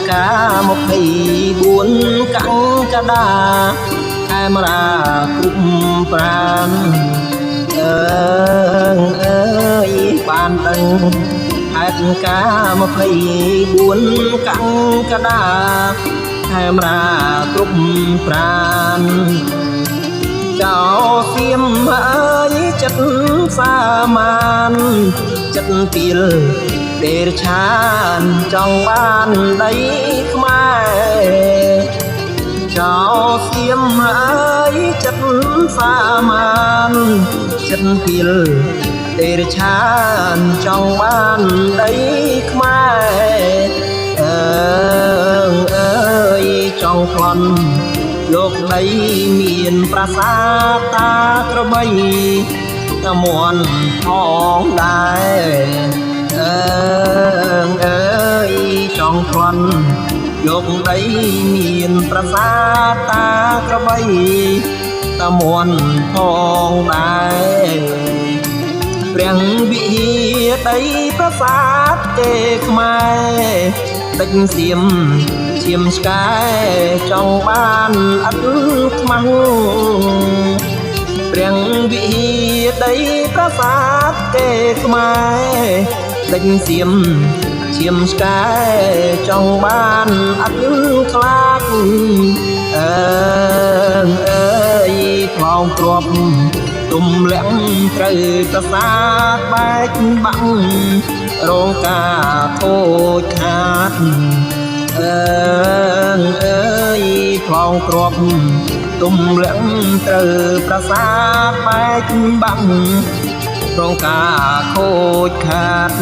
cả một thầy buồn cắn cả đà em ra cũng pran ơi ban đừng cả một thầy buồn cắn cả đà em ra cũng pran chào xiêm ơi chất xa man chất tiền để chan trong ban đấy mai chào xiêm ơi chất xa man chất tiền để chan trong ban đấy mai ơi trong conលោកដីមានប្រាសាទតាក្របីមន់ផងដែរអើយចង់ក្លន់លោកដីមានប្រាសាទតាក្របីមន់ផងដែរព្រះវិហារដីប្រាសាទទេខ្មែរដេញសៀមឈាមឆ្កែចង់បានអត់ខ្មាំងព្រះវិហារដីប្រាសាទទេខ្មែរដេញសៀមឈាមឆ្កែចង់បានអត់ខ្លាចអើយខ្លោងគ្រាប់ទុំលាក់ត្រូវប្រាសាទបែកបាក់រងការខូចខាតអើយខ្លោងគ្រាប់ទុំលាក់ត្រូវប្រាសាទបែកបាក់រងការខូចខាត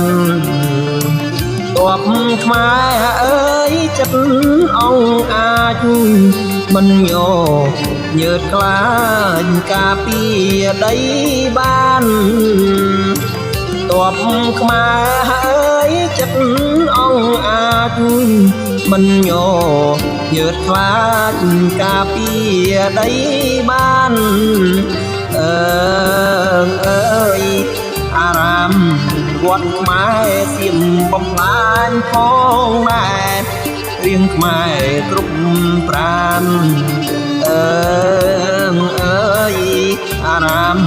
ទ័ពខ្មែរអើយចិត្តអង្គអាចមិនញោញើតខ្លាចការពីដីបានទ័ពខ្មែរអើយចិត្តអង្គអាចមិនញោញើតខ្លាចការពីដីបានអើយអារាមវត្តខ្មែរសៀមបំផ្លាញផងដែររៀងខ្មែរគ្រប់ប្រានអើយអារាម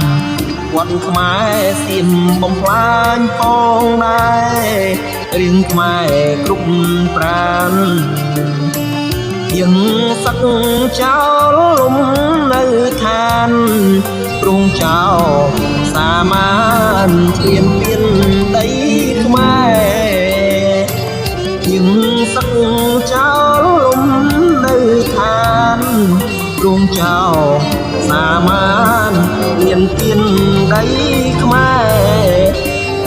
វត្តខ្មែរសៀមបំផ្លាញផងដែររៀងខ្មែរគ្រប់ប្រានយើងសឹកចោលលំនៅឋានព្រងចោលសាមានឈានពៀនដីខ្មែរយើងសឹកចោលលំនៅឋានព្រងចោលសាមានមានពៀនដីខ្មែរ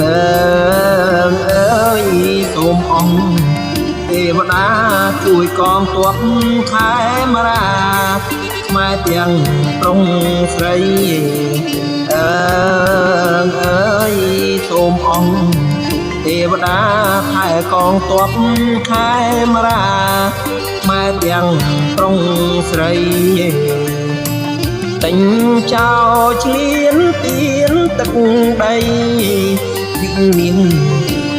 អើយសូមអង្គទេវតាជួយកងទ័ពខេមរាខ្មែរទាំងប្រុងស្រីអើយសូមអង្គទេវតាខែកងទ័ពខេមរាខ្មែរទាំងប្រុងស្រីតែញចោលឆ្លៀនទៀនទឹកដីវិញ្ញាណ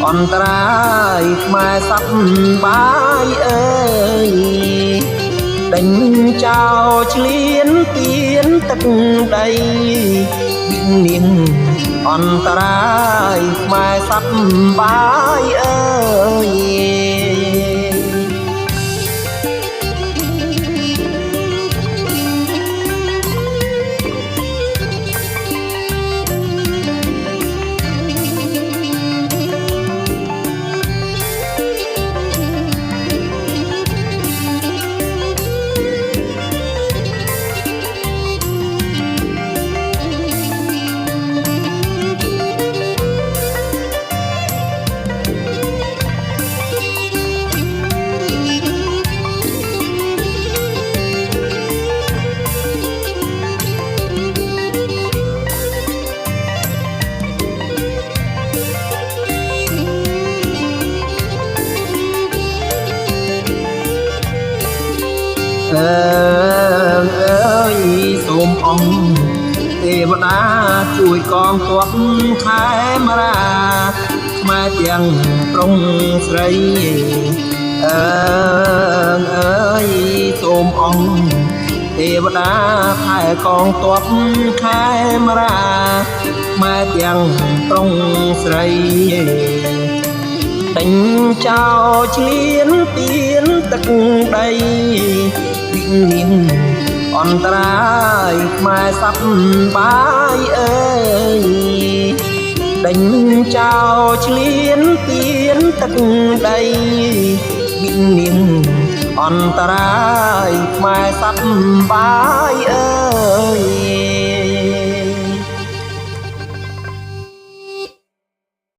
អន្តរាយខ្មែរសប្បាយអើយដេញចោលឆ្លៀនទៀនទឹកដីវិញ្ញាណអន្តរាយខ្មែរសប្បាយអើយអើយសូមអង្គទេវតាជួយកងទ័ពខេមរាខ្មែរទាំងប្រុងស្រី អើអើយសូមអង្គទេវតាខែកងទ័ពខែមរាម៉ែទាំងប្រុងស្រីដេញចោលឆ្លៀនទៀនទឹកដីវិញ្ញាណអន្តរាយខ្មែរសັບបាយអើយដេញចោលឆ្លៀនទៀនទឹកដីវិញ្ញាណអន្តរាយខ្មែរសັບបាយអើយ